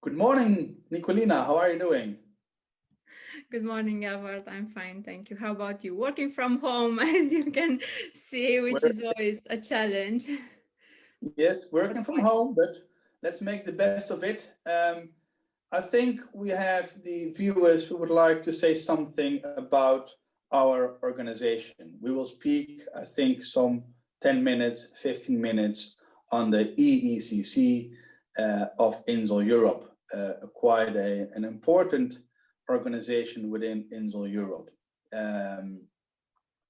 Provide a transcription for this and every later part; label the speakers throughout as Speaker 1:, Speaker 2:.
Speaker 1: Good morning, Nicolina. How are you doing?
Speaker 2: Good morning, Albert. I'm fine, thank you. How about you? Working from home, as you can see, which is always a challenge.
Speaker 1: Yes, working from home, but let's make the best of it. I think we have the viewers who would like to say something about our organization. We will speak, I think, some 10 minutes, 15 minutes on the EECC of INSOL Europe, quite an important organization within INSOL Europe.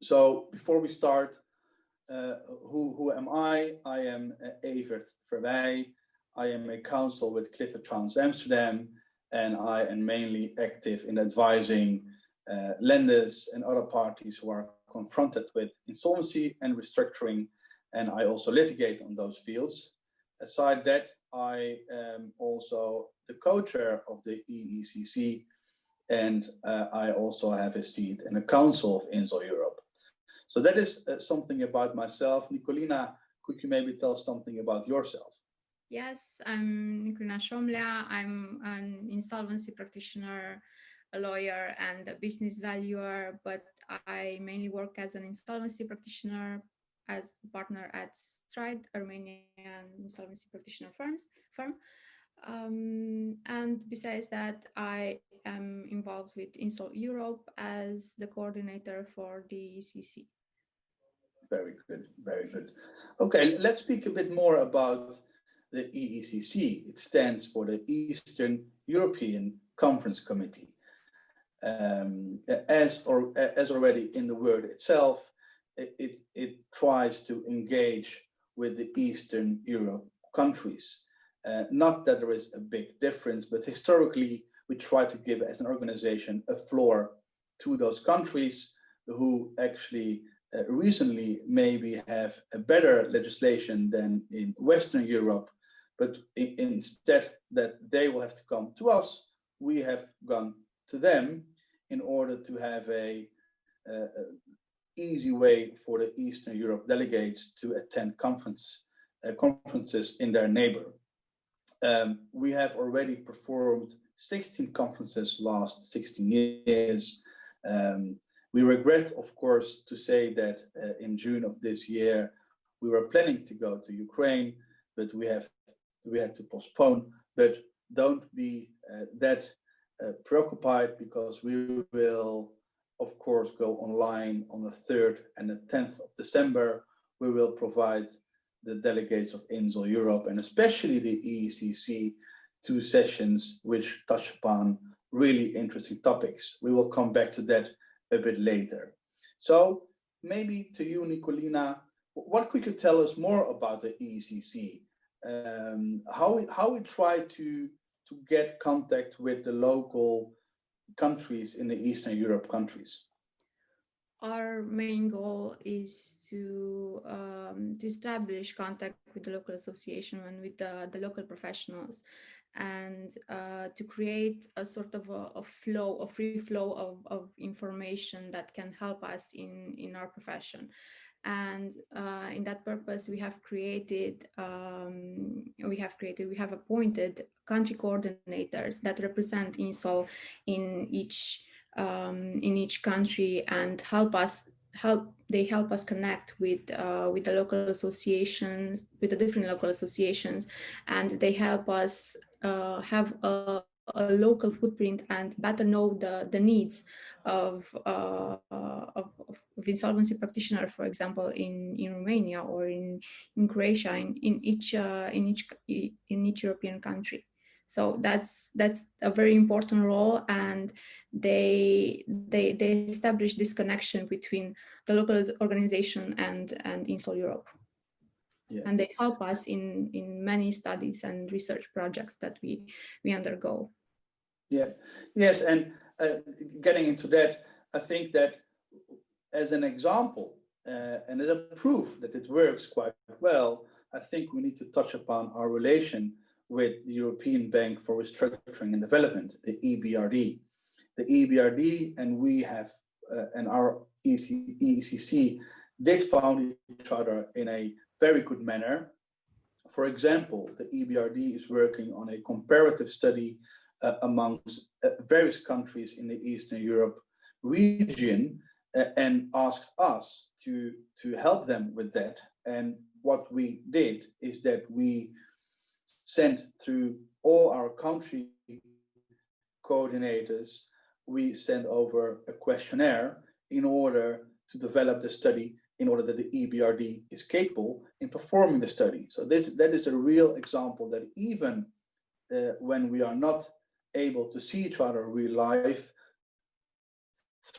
Speaker 1: So before we start, who am I? I am Evert Verwij. I am a counsel with Clifford Chance Amsterdam, and I am mainly active in advising lenders and other parties who are confronted with insolvency and restructuring, and I also litigate on those fields. Aside that, I am also the co-chair of the EECC, and I also have a seat in the Council of INSOL Europe. So that is something about myself. Nicolina, could you maybe tell something about yourself?
Speaker 2: Yes, I'm Nicolina Șomlea. I'm an insolvency practitioner, a lawyer, and a business valuer, but I mainly work as an insolvency practitioner, as a partner at Stride, a Romanian insolvency practitioner firm. And besides that, I am involved with INSOL Europe as the coordinator for the EECC.
Speaker 1: Very good, very good. Okay, let's speak a bit more about the EECC. It stands for the Eastern European Conference Committee. As already in the word itself, it tries to engage with the Eastern Europe countries. Not that there is a big difference, but historically, we try to give as an organization a floor to those countries who actually recently maybe have a better legislation than in Western Europe, but instead that they will have to come to us, we have gone to them in order to have a easy way for the Eastern Europe delegates to attend conferences in their neighbor. We have already performed 16 conferences last 16 years. We regret, of course, to say that in June of this year, we were planning to go to Ukraine, but we had to postpone. But don't be that preoccupied, because we will, of course, go online on the 3rd and the 10th of December. We will provide the delegates of INSOL Europe, and especially the EECC, 2 sessions which touch upon really interesting topics. We will come back to that a bit later. So maybe to you, Nicolina, what could you tell us more about the EECC? How we try to get contact with the local countries in the Eastern Europe countries?
Speaker 2: Our main goal is to establish contact with the local association and with the local professionals, and to create a sort of a free flow of information that can help us in our profession. And in that purpose, we have appointed country coordinators that represent INSOL in each country, and help us connect with the local associations, with the different local associations, and they help us have a local footprint and better know the needs of insolvency practitioner, for example, in Romania or in Croatia, in each European country. So that's a very important role, and they establish this connection between the local organization and INSOL Europe. Yeah. And they help us in many studies and research projects that we undergo.
Speaker 1: Yeah, yes, and getting into that, I think that as an example and as a proof that it works quite well, I think we need to touch upon our relation with the European Bank for Restructuring and Development, the EBRD. The EBRD and we have, and our EECC did found each other in a very good manner For example, the EBRD is working on a comparative study amongst various countries in the Eastern Europe region and asked us to help them with that. And what we did is that we sent through all our country coordinators, we sent over a questionnaire in order to develop the study, in order that the EBRD is capable in performing the study. So that is a real example that even when we are not able to see each other in real life,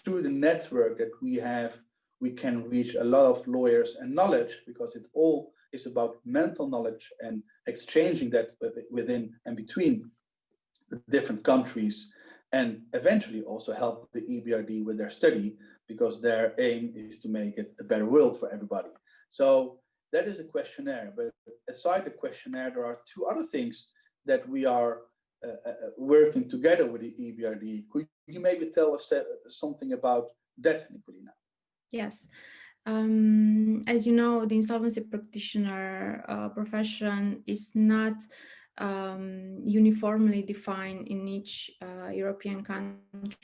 Speaker 1: through the network that we have, we can reach a lot of lawyers and knowledge, because it all is about mental knowledge and exchanging that within and between the different countries, and eventually also help the EBRD with their study, because their aim is to make it a better world for everybody. So that is a questionnaire. But aside the questionnaire, there are two other things that we are working together with the EBRD. Could you maybe tell us something about that, Nicolina?
Speaker 2: Yes. As you know, the insolvency practitioner profession is not uniformly defined in each European country.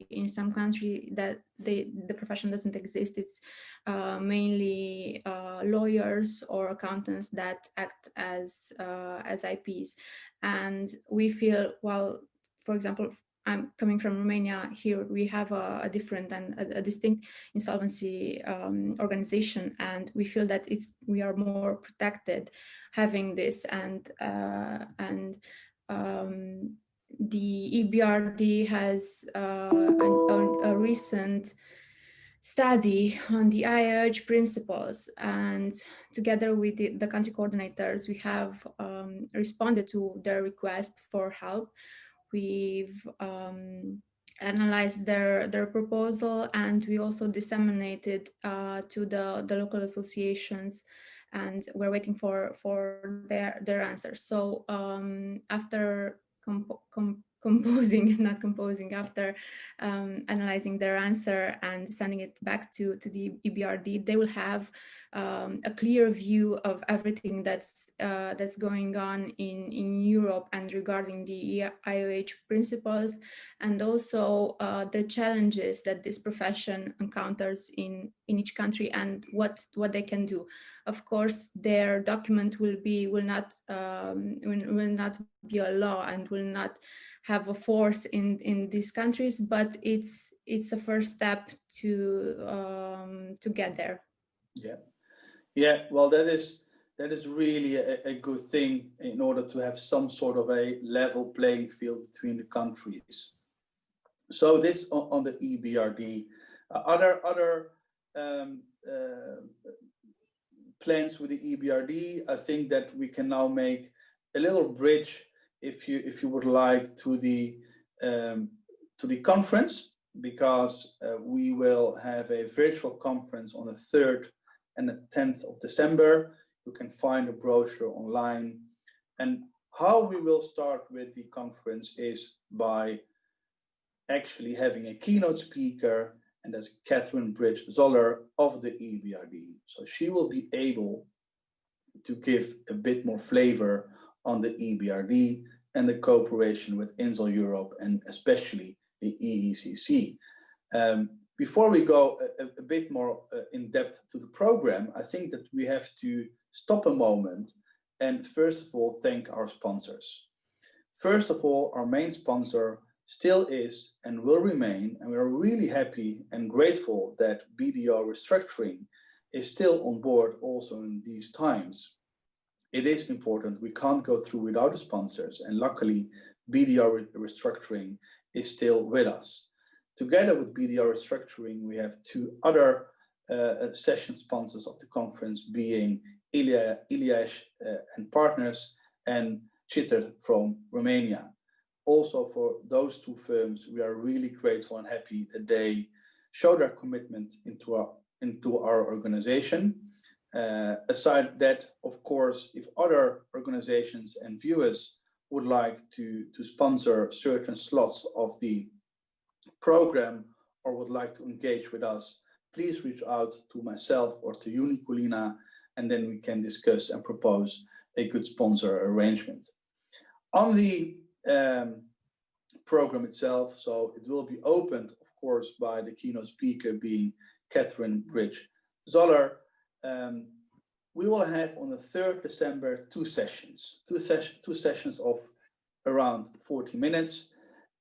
Speaker 2: In some country that the profession doesn't exist. It's mainly lawyers or accountants that act as IPs, and we feel, well, for example, I'm coming from Romania. Here we have a different and a distinct insolvency organization, and we feel that we are more protected having this. And the EBRD has a recent study on the IIH principles, and together with the country coordinators, we have responded to their request for help. We've analyzed their proposal, and we also disseminated to the local associations, and we're waiting for their answers. So after after analyzing their answer and sending it back to the EBRD, they will have a clear view of everything that's going on in Europe and regarding the IOH principles, and also the challenges that this profession encounters in each country and what they can do. Of course, their document will not be a law and will not have a force in these countries, but it's a first step to get there.
Speaker 1: Yeah. Well, that is really a good thing in order to have some sort of a level playing field between the countries. So this on the EBRD. Other plans with the EBRD, I think that we can now make a little bridge, if you would like, to the conference, because we will have a virtual conference on the 3rd and the 10th of December. You can find a brochure online. And how we will start with the conference is by actually having a keynote speaker, and that's Catherine Bridge-Zoller of the EBRD. So she will be able to give a bit more flavor on the EBRD and the cooperation with INSOL Europe, and especially the EECC. Before we go a bit more in depth to the program, I think that we have to stop a moment and first of all thank our sponsors. First of all, our main sponsor still is and will remain, and we are really happy and grateful that BDO Restructuring is still on board also in these times. It is important. We can't go through without the sponsors, and luckily BDO Restructuring is still with us. Together with BDO Restructuring, we have two other session sponsors of the conference, being Iliash and Partners and Chitter from Romania. Also for those two firms, we are really grateful and happy that they show their commitment into our organization. Aside that, of course, if other organizations and viewers would like to sponsor certain slots of the program or would like to engage with us, please reach out to myself or to you, Nicolina, and then we can discuss and propose a good sponsor arrangement. On the program itself, so it will be opened, of course, by the keynote speaker being Catherine Bridge-Zoller. We will have on the 3rd December two sessions of around 40 minutes.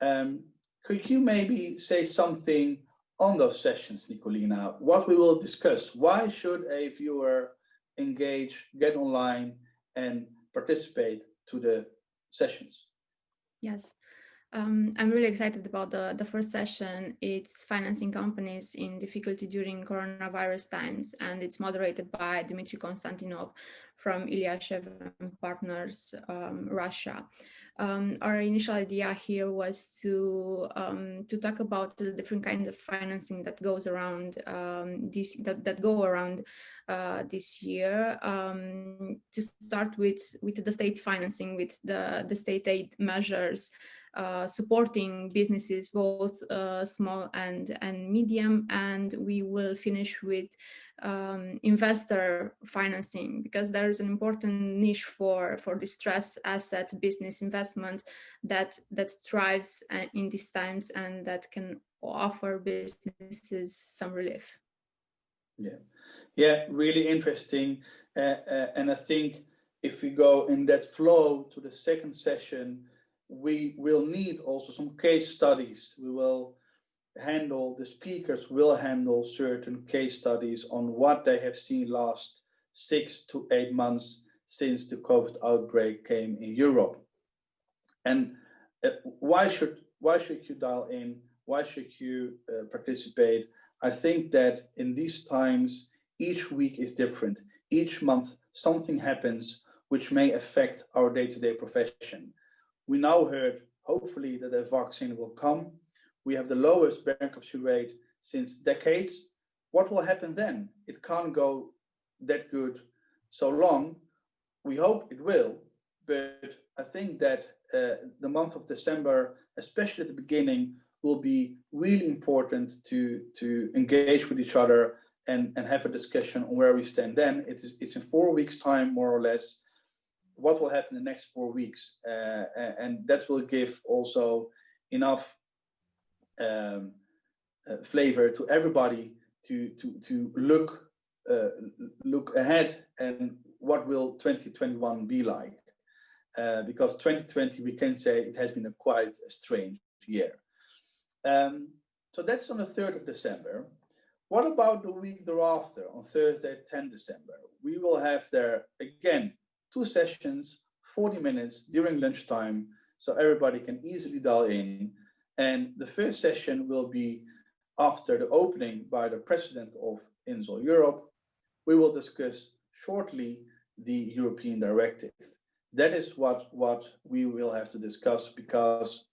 Speaker 1: Could you maybe say something on those sessions, Nicolina? What we will discuss? Why should a viewer engage, get online, and participate to the sessions?
Speaker 2: Yes. I'm really excited about the first session. It's financing companies in difficulty during coronavirus times, and it's moderated by Dmitry Konstantinov from Ilyashev and Partners, Russia. Our initial idea here was to talk about the different kinds of financing that goes around this year. To start with the state financing, with the state aid measures. Supporting businesses, both small and medium, and we will finish with investor financing, because there is an important niche for distressed asset business investment that thrives in these times and that can offer businesses some relief.
Speaker 1: Yeah, really interesting, and I think if we go in that flow to the second session, we will need also some case studies. The speakers will handle certain case studies on what they have seen last 6 to 8 months since the COVID outbreak came in Europe. And why should you dial in? Why should you participate? I think that in these times, each week is different. Each month, something happens which may affect our day-to-day profession. We now heard, hopefully, that a vaccine will come. We have the lowest bankruptcy rate since decades. What will happen then? It can't go that good so long. We hope it will, but I think that the month of December, especially at the beginning, will be really important to engage with each other and have a discussion on where we stand then. It's in 4 weeks' time, more or less. What will happen in the next 4 weeks, and that will give also enough flavor to everybody to look ahead and what will 2021 be like, because 2020 we can say it has been quite a strange year. So that's on the 3rd of December. What about the week thereafter, on Thursday, 10 December? We will have there again 2 sessions, 40 minutes during lunchtime, so everybody can easily dial in. And the first session will be after the opening by the president of INSOL Europe. We will discuss shortly the European directive. That is what we will have to discuss, because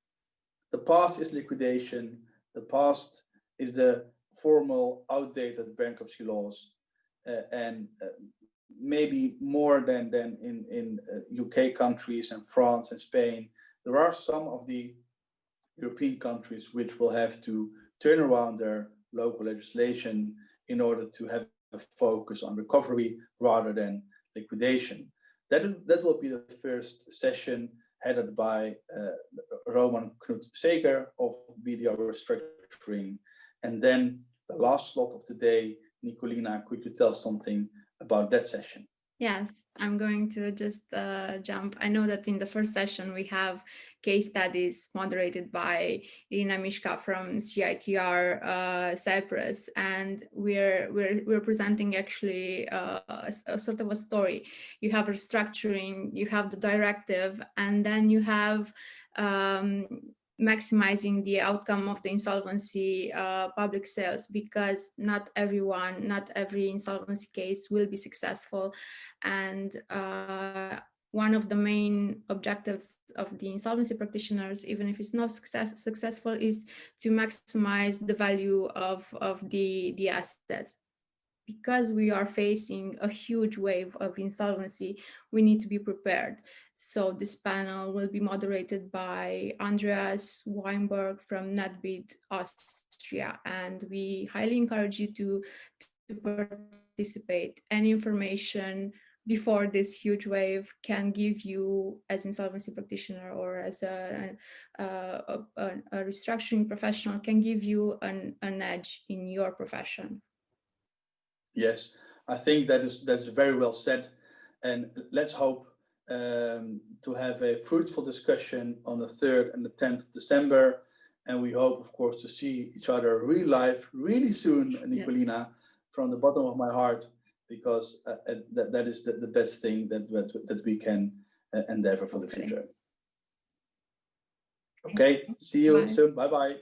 Speaker 1: the past is liquidation. The past is the formal outdated bankruptcy laws, and maybe more than in UK countries and France and Spain. There are some of the European countries which will have to turn around their local legislation in order to have a focus on recovery rather than liquidation. That will be the first session, headed by Roman Knut Seger of BDR Restructuring. And then the last slot of the day, Nicolina, could you tell something about that session?
Speaker 2: Yes, I'm going to just jump. I know that in the first session we have case studies moderated by Irina Mishka from CITR Cyprus, and we're presenting actually a sort of a story. You have restructuring, you have the directive, and then you have maximizing the outcome of the insolvency public sales, because not every insolvency case will be successful. And one of the main objectives of the insolvency practitioners, even if it's not successful, is to maximize the value of the assets. Because we are facing a huge wave of insolvency, we need to be prepared. So this panel will be moderated by Andreas Weinberg from NetBeat Austria, and we highly encourage you to participate. Any information before this huge wave can give you, as insolvency practitioner or as a restructuring professional, can give you an edge in your profession.
Speaker 1: Yes, I think that's very well said, and let's hope to have a fruitful discussion on the 3rd and the 10th of December, and we hope, of course, to see each other real life really soon, Nicolina, from the bottom of my heart, because that is the best thing that we can endeavor for the future. Okay, see you soon. Bye-bye.